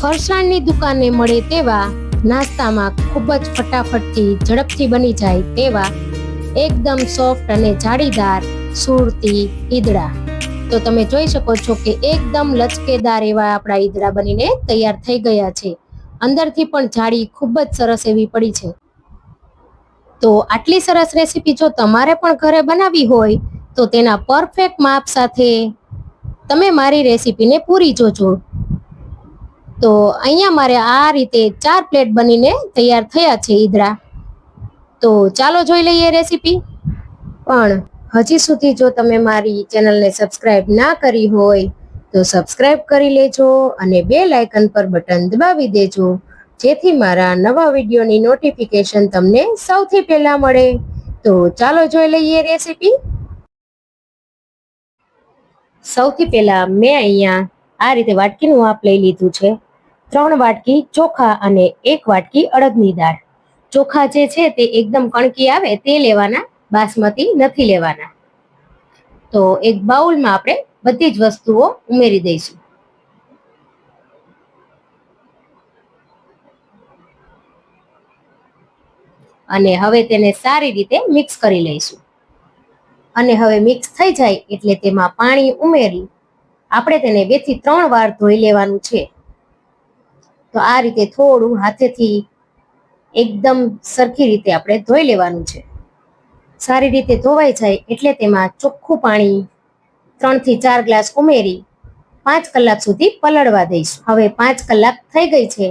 ફરસાણની દુકાને મળે તેવા નાસ્તામાં ખૂબ જ ફટાફટથી ઝડપથી બની જાય તેવા એકદમ સોફ્ટ અને જાળીદાર સુરતી ઈદડા. તો તમે જોઈ શકો છો કે એકદમ લચકેદાર એવા આપણા ઈદડા બનીને તૈયાર થઈ ગયા છે. અંદરથી પણ જાળી ખૂબ જ સરસ એવી પડી છે. તો આટલી સરસ રેસીપી જો તમારે પણ ઘરે બનાવવી હોય તો તેના પરફેક્ટ માપ સાથે તમે મારી રેસીપીને પૂરી જોજો. તો અહીંયા મારે આ રીતે 4 પ્લેટ બનીને તૈયાર થયા છે ઈદડા. તો ચાલો જોઈ લઈએ રેસીપી. પણ હજી સુધી જો તમે મારી ચેનલને સબસ્ક્રાઇબ ના કરી હોય તો સબસ્ક્રાઇબ કરી લેજો અને બેલ આઇકન પર બટન દબાવી દેજો, જેથી મારા નવા વિડીયોની નોટિફિકેશન તમને સૌથી પહેલા મળે. તો ચાલો જોઈ લઈએ રેસીપી. સૌથી પહેલા મેં અહીંયા આ રીતે વાટકીનું માપ લઈ લીધું છે. 3 વાટકી ચોખા અને 1 વાટકી અડદની દાળ. ચોખા જે છે તે એકદમ કણકી આવે તે લેવાના, બાસમતી નથી લેવાના. તો એક બાઉલમાં આપણે બધી જ વસ્તુઓ ઉમેરી દઈશું. અને હવે તેને સારી રીતે મિક્સ કરી લઈશું. અને હવે મિક્સ થઈ જાય એટલે તેમાં પાણી ઉમેરી આપણે તેને 2 થી 3 વાર ધોઈ લેવાનું છે. તો આ રીતે થોડું હાથેથી એકદમ સરખી રીતે આપણે ધોઈ લેવાનું છે. સારી રીતે ધોવાઈ જાય એટલે તેમાં ચોખ્ખું પાણી 3 થી 4 ગ્લાસ ઉમેરી 5 કલાક સુધી પલળવા દઈશું. હવે 5 કલાક થઈ ગઈ છે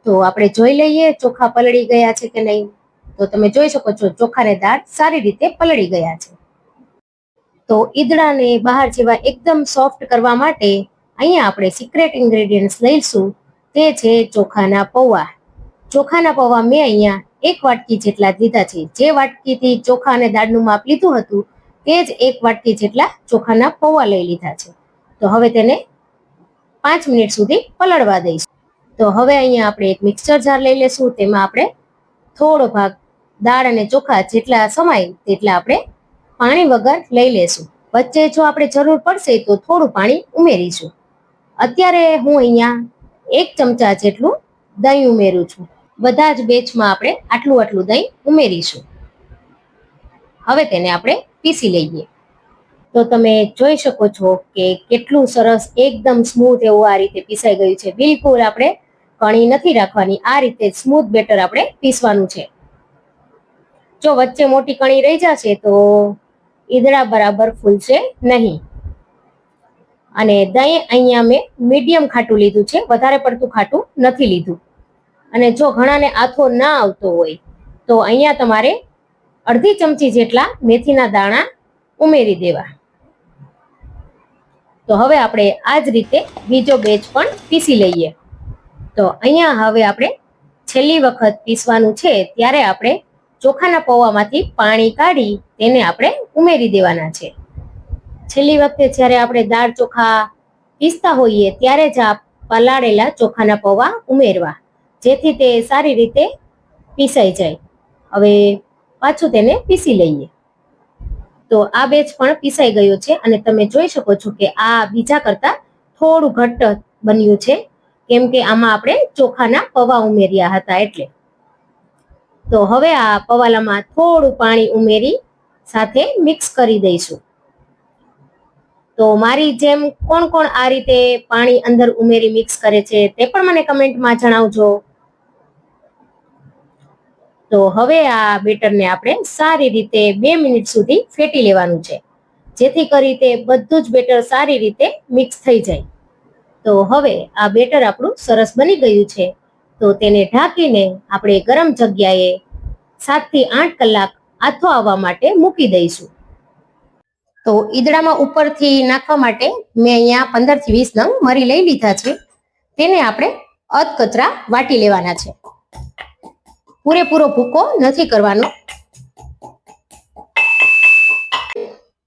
તો આપણે જોઈ લઈએ ચોખા પલળી ગયા છે કે નહીં. તો તમે જોઈ શકો છો ચોખા ને દાળ સારી રીતે પલળી ગયા છે. તો ઈદડાને બહાર જેવા એકદમ સોફ્ટ કરવા માટે અહીંયા આપણે સિક્રેટ ઇન્ગ્રેડિયન્ટ્સ લઈશું. તે છે ચોખાના પૌવા. ચોખાના પૌવા મેં અહીંયા 1 વાટકી જેટલા લીધા છે. જે વાટકીથી ચોખા અને દાળનું માપ લીધું હતું તે જ 1 વાટકી જેટલા ચોખાના પૌવા લઈ લીધા છે. તો હવે તેને 5 મિનિટ સુધી પલળવા દઈશું. તો હવે અહીંયા આપણે એક મિક્સર જાર લઈ લેશું. તેમાં આપણે થોડો ભાગ દાળ અને ચોખા જેટલા સમાય તેટલા આપણે પાણી વગર લઈ લેશું. વચ્ચે જો આપણે જરૂર પડશે તો થોડું પાણી ઉમેરીશું. અત્યારે હું અહીંયા 1 ચમચા જેટલું દહીં ઉમેરું છું. બધા જ બેચમાં આપણે આટલું દહીં ઉમેરીશું. હવે તેને આપણે પીસી લઈએ. તો તમે જોઈ શકો છો કે કેટલું સરસ એકદમ સ્મૂથ એવું આ રીતે પીસાઈ ગયું છે. બિલકુલ આપણે કણી નથી રાખવાની, આ રીતે સ્મૂથ બેટર આપણે પીસવાનું છે. જો વચ્ચે મોટી કણી રહી જશે તો ઈદડા બરાબર ફૂલશે નહીં. અને દહીં અહીંયા મેં મીડિયમ ખાટું લીધું છે, વધારે પડતું ખાટું નથી લીધું. અને જો ઘણાને આથો ના આવતો હોય તો અહીંયા તમારે અડધી ચમચી જેટલા મેથીના દાણા ઉમેરી દેવા. તો હવે આપણે આ જ રીતે બીજો બેચ પણ પીસી લઈએ. તો અહીંયા હવે આપણે છેલ્લી વખત પીસવાનું છે ત્યારે આપણે ચોખાના પૌવામાંથી પાણી કાઢી તેને આપણે ઉમેરી દેવાના છે. છેલ્લી વખતે જ્યારે આપણે દાળ ચોખા પીસતા હોઈએ ત્યારે જ આ પલાળેલા ચોખાના પૌવા ઉમેરવા, જેથી તે સારી રીતે પીસાઈ જાય. હવે પાછું તેને પીસી લઈએ. તો આ બેચ પણ પીસાઈ ગયો છે અને તમે જોઈ શકો છો કે આ બીજા કરતા થોડું ઘટ્ટ બન્યું છે, કેમ કે આમાં આપણે ચોખાના પૌવા ઉમેર્યા હતા એટલે. તો હવે આ પવાલામાં થોડું પાણી ઉમેરી સાથે મિક્સ કરી દઈશું. તો મારી જેમ કોણ કોણ આ રીતે પાણી અંદર ઉમેરી મિક્સ કરે છે તે પણ મને કમેન્ટમાં જણાવજો. તો હવે આ બેટરને આપણે સારી રીતે 2 મિનિટ સુધી ફેટી લેવાનું છે, જેથી કરી તે બધું જ બેટર સારી રીતે મિક્સ થઈ જાય. તો હવે આ બેટર આપણું સરસ બની ગયું છે. તો તેને ઢાંકીને આપણે ગરમ જગ્યાએ 7 થી 8 કલાક આથો આવવા માટે મૂકી દઈશું. તો ઈદડામાં ઉપરથી નાખવા માટે મેં અહીંયા 15 થી 20 નંગ મરી લઈ લીધા છે. તેને આપણે અધકચરા વાટી લેવાના છે. પૂરેપૂરો ભૂકો નથી કરવાનો.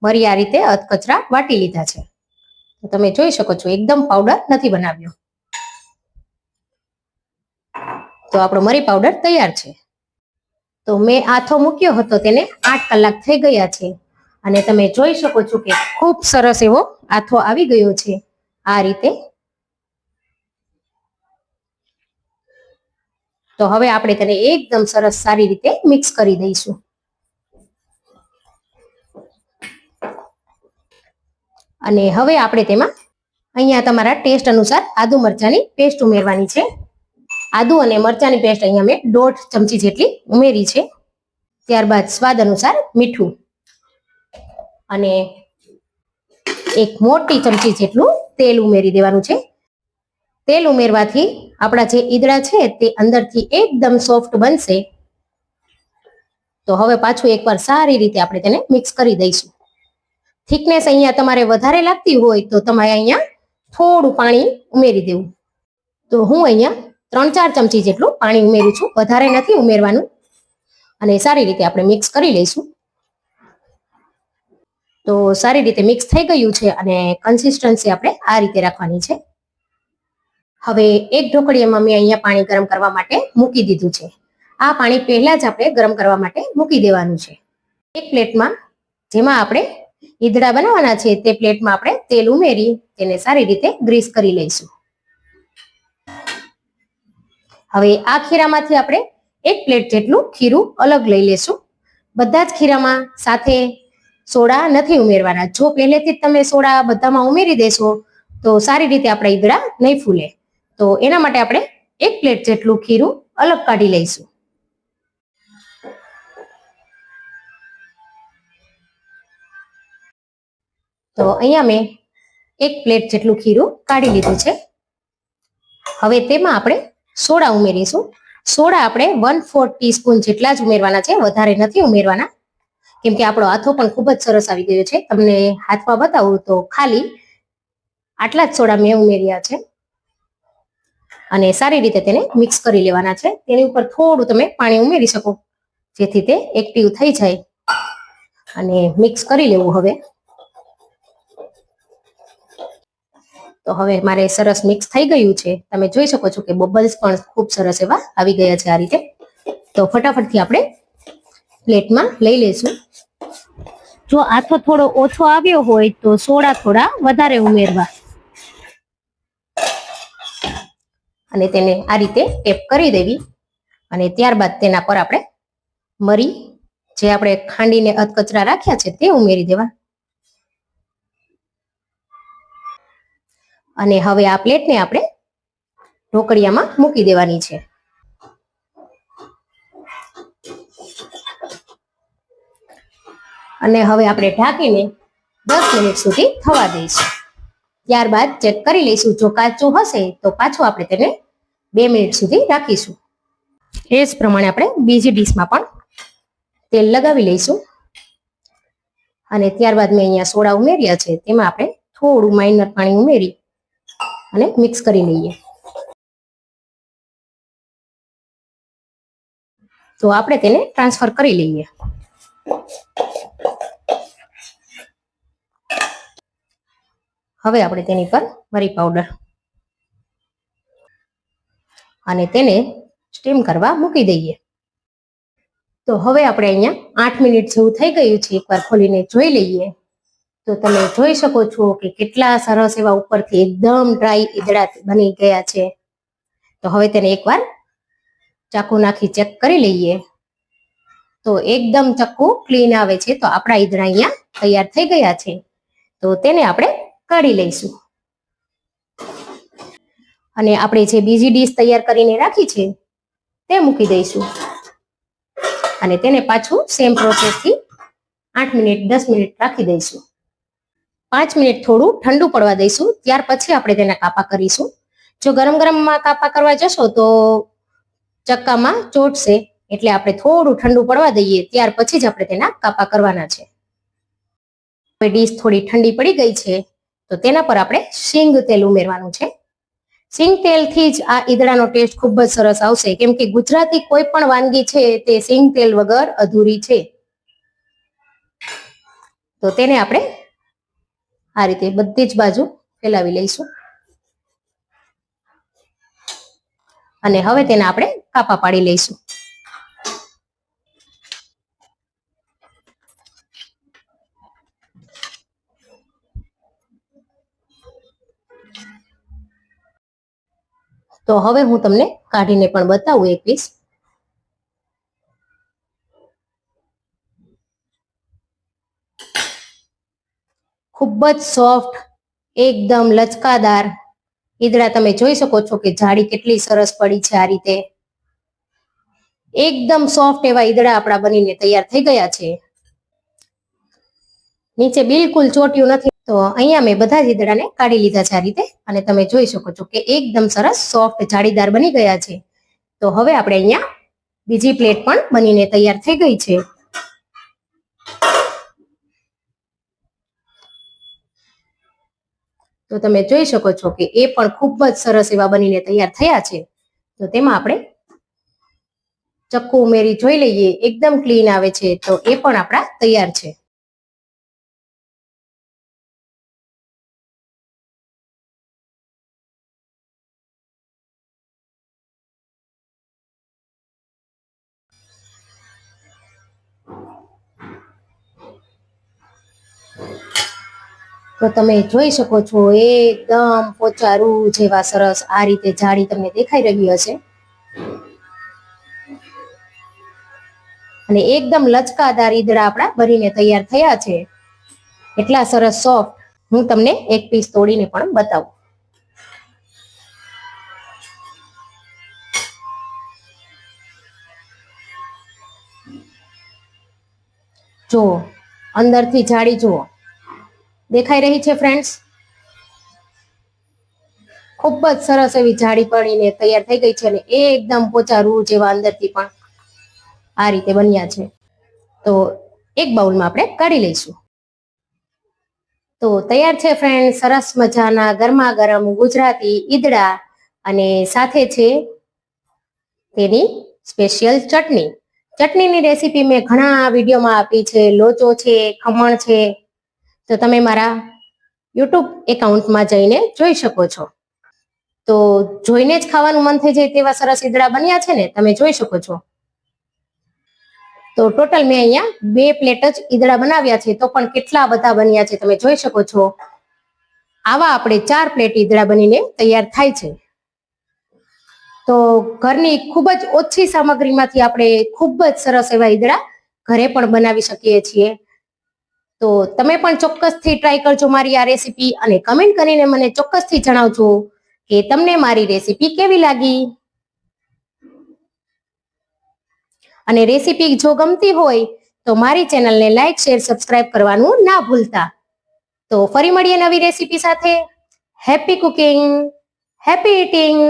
મરી આ રીતે અધકચરા વાટી લીધા છે. તો તમે જોઈ શકો છો એકદમ પાવડર નથી બનાવ્યો. તો આપણો મરી પાવડર તૈયાર છે. તો મેં આથો મૂક્યો હતો તેને 8 કલાક થઈ ગયા છે અને તમે જોઈ શકો છો કે ખૂબ સરસ એવો આથો આવી ગયો છે. આ રીતે તો હવે આપણે તેને એકદમ સરસ સારી રીતે મિક્સ કરી દઈશું. અને હવે આપણે તેમાં અહીંયા તમારા ટેસ્ટ અનુસાર આદુ મરચાની પેસ્ટ ઉમેરવાની છે. આદુ અને મરચાની પેસ્ટ અહીંયા મેં 1.5 ચમચી જેટલી ઉમેરી છે. ત્યારબાદ સ્વાદ અનુસાર મીઠું અને એક મોટી ચમચી જેટલું તેલ ઉમેરી દેવાનું છે. તેલ ઉમેરવાથી આપણા જે ઈદડા છે તે અંદરથી એકદમ સોફ્ટ બનશે. તો હવે પાછું એકવાર સારી રીતે આપણે તેને મિક્સ કરી દઈશું. થિકનેસ અહીંયા તમારે વધારે લાગતી હોય તો તમારે અહીંયા થોડું પાણી ઉમેરી દેવું. તો હું અહીંયા 3-4 ચમચી જેટલું પાણી ઉમેરું છું, વધારે નથી ઉમેરવાનું. અને સારી રીતે આપણે મિક્સ કરી લઈશું. તો સારી રીતે મિક્સ થઈ ગયું છે અને કન્સિસ્ટન્સી આપણે આ રીતે રાખવાની છે. હવે એક ઢોકળીયામાં મેં અહીંયા પાણી ગરમ કરવા માટે મૂકી દીધું છે. આ પાણી પહેલા જ આપણે ગરમ કરવા માટે મૂકી દેવાનું છે. એક પ્લેટમાં જેમાં આપણે ઈદડા બનાવવાના છે તે પ્લેટમાં આપણે તેલ ઉમેરી તેને સારી રીતે ગ્રીસ કરી લઈશું. હવે આ ખીરામાંથી આપણે એક પ્લેટ જેટલું ખીરું અલગ લઈ લેશું. બધા જ ખીરામાં સાથે સોડા નથી ઉમેરવાના. જો પહેલેથી જ તમે સોડા બધામાં ઉમેરી દેશો તો સારી રીતે આપણા ઈદડા નહીં ફૂલે. તો એના માટે આપણે એક પ્લેટ જેટલું ખીરું અલગ કાઢી લઈશું. તો અહીંયા મેં એક પ્લેટ જેટલું ખીરું કાઢી લીધું છે. હવે તેમાં આપણે સોડા ઉમેરીશું. સોડા આપણે 1/4 ટીસ્પૂન જેટલા જ ઉમેરવાના છે, વધારે નથી ઉમેરવાના. કેમ કે આપણો આથો પણ ખૂબ જ સરસ આવી ગયો છે. તમને હાથમાં બતાવું તો ખાલી આટલા જ સોડા મેં ઉમેર્યા છે. અને સારી રીતે તેને મિક્સ કરી લેવાના છે. તેની ઉપર થોડું તમે પાણી ઉમેરી શકો જેથી તે એક્ટિવ થઈ જાય. અને મિક્સ કરી લેવું હવે. તો હવે મારે સરસ મિક્સ થઈ ગયું છે. તમે જોઈ શકો છો કે બબલ્સ પણ ખૂબ સરસ એવા આવી ગયા છે આ રીતે. તો ફટાફટથી આપણે પ્લેટમાં લઈ લઈશું. જો આથો થોડો ઓછો આવ્યો હોય તો સોડા થોડા વધારે ઉમેરવા. અને તેને આ રીતે ટેપ કરી દેવી. અને ત્યારબાદ તેના પર આપણે મરી જે આપણે ખાંડીને અધકચરા રાખ્યા છે તે ઉમેરી દેવા. અને હવે આ પ્લેટને આપણે ઢોકળિયામાં મૂકી દેવાની છે. અને હવે આપણે ઢાંકીને 10 મિનિટ સુધી થવા દઈશું. ત્યારબાદ ચેક કરી લઈશું. જો કાચું હશે તો પાછું આપણે તેને 2 મિનિટ સુધી રાખીશું. એ જ પ્રમાણે આપણે બીજી ડીશમાં પણ તેલ લગાવી લઈશું. અને ત્યારબાદ મેં અહીંયા સોડા ઉમેર્યા છે તેમાં આપણે થોડું માઇનર પાણી ઉમેરી અને મિક્સ કરી લઈએ. તો આપણે તેને ટ્રાન્સફર કરી લઈએ. હવે આપણે તેની પર મરી પાવડર અને તેને સ્ટીમ કરવા મૂકી દઈએ. તો હવે આપણે અહીંયા 8 મિનિટ જેવું થઈ ગયું છે. એકવાર ખોલીને જોઈ લઈએ. તો તમે જોઈ શકો છો કે કેટલા સરસ એવા ઉપરથી એકદમ ડ્રાય ઈદડા બની ગયા છે. તો હવે તેને એકવાર ચાકુ નાખી ચેક કરી લઈએ. તો એકદમ ચક્કુ ક્લીન આવે છે. તો આપણા ઈદડા અહીંયા તૈયાર થઈ ગયા છે. તો તેને આપણે કાઢી લઈશું. અને આપણે જે બીજી ડીશ તૈયાર કરીને રાખી છે તે મૂકી દઈશું. અને તેને પાછું સેમ પ્રોસેસથી 8 મિનિટ 10 મિનિટ રાખી દઈશું. 5 મિનિટ થોડું ઠંડુ પડવા દઈશું. ત્યાર પછી આપણે તેના કાપા કરીશું. જો ગરમ ગરમમાં કાપા કરવા જશો તો ચક્કામાં ચોટશે. એટલે આપણે થોડું ઠંડુ પડવા દઈએ ત્યાર પછી જ આપણે તેના કાપા કરવાના છે. હવે ડીશ થોડી ઠંડી પડી ગઈ છે તો તેના પર આપણે શીંગ તેલ ઉમેરવાનું છે. સિંગ તેલથી જ આ ઈદડાનો ટેસ્ટ ખૂબ જ સરસ આવશે. કેમ કે ગુજરાતી કોઈ પણ વાનગી છે તે સિંગ તેલ વગર અધૂરી છે. તો તેને આપણે આ રીતે બધી જ બાજુ ફેલાવી લઈશું. અને હવે તેને આપણે કાપા પાડી લઈશું. તો હવે હું તમને કાઢીને પણ બતાવું એક પીસ. ખૂબ જ સોફ્ટ, એકદમ લચકાદાર ઈદડા તમે જોઈ શકો છો કે જાળી કેટલી સરસ પડી છે. આ રીતે એકદમ સોફ્ટ એવા ઈદડા આપણા બનીને તૈયાર થઈ ગયા છે. નીચે બિલકુલ ચોટ્યું નથી. તો અહીંયા મેં બધા જ ઈદડાને કાઢી લીધા છે આ રીતે, અને તમે જોઈ શકો છો કે એકદમ સરસ સોફ્ટ જાળીદાર બની ગયા છે. તો હવે આપણે અહીંયા બીજી પ્લેટ પણ બનીને તૈયાર થઈ ગઈ છે. તો તમે જોઈ શકો છો કે એ પણ ખૂબ જ સરસ એવા બનીને તૈયાર થયા છે. તો તેમાં આપણે ચક્કુ ઉમેરી જોઈ લઈએ, એકદમ ક્લીન આવે છે. તો એ પણ આપણા તૈયાર છે. તો તમે જોઈ શકો છો એકદમ પોચારું જેવા સરસ આ રીતે જાળી તમને દેખાઈ રહી હશે, અને એકદમ લચકાદાર ઈદડા આપણા બનીને તૈયાર થયા છે. એટલા સરસ સોફ્ટ. હું તમને એક પીસ તોડીને પણ બતાવું. જુઓ, અંદરથી જાળી જુઓ દેખાઈ રહી છે ફ્રેન્ડ્સ. ખૂબ જ સરસ એવી જાળી પડીને તૈયાર થઈ ગઈ છે, અને એકદમ પોચા રૂ જેવા અંદરથી પણ આ રીતે બન્યા છે. તો એક બાઉલમાં આપણે કાઢી લઈશું. તો તૈયાર છે ફ્રેન્ડ, સરસ મજાના ગરમા ગરમ ગુજરાતી ઈદડા, અને સાથે છે તેની સ્પેશિયલ ચટણી. ચટણીની રેસીપી મેં ઘણા વિડીયોમાં આપી છે. લોચો છે, ખમણ છે, તો તમે મારા યુટ્યુબ એકાઉન્ટમાં જઈને જોઈ શકો છો. તો જોઈને જ ખાવાનું મન થઈ જાય તેવા સરસ ઈદડા બન્યા છે ને, તમે જોઈ શકો છો. તો ટોટલ મેં અહીંયા 2 પ્લેટ જ ઈદડા બનાવ્યા છે, તો પણ કેટલા બધા બન્યા છે તમે જોઈ શકો છો. આવા આપણે 4 પ્લેટ ઈદડા બનીને તૈયાર થાય છે. તો ઘરની ખૂબ જ ઓછી સામગ્રીમાંથી આપણે ખૂબ જ સરસ એવા ઈદડા ઘરે પણ બનાવી શકીએ છીએ. તો તમે પણ ચોક્કસથી ટ્રાય કરજો મારી આ રેસીપી, અને કમેન્ટ કરીને મને ચોક્કસથી જણાવજો કે તમને મારી રેસીપી કેવી લાગી. અને રેસીપી જો ગમતી હોય તો મારી ચેનલને લાઈક, શેર, સબસ્ક્રાઇબ કરવાનું ના ભૂલતા. તો ફરી મળીએ નવી રેસીપી સાથે. Happy cooking, happy eating.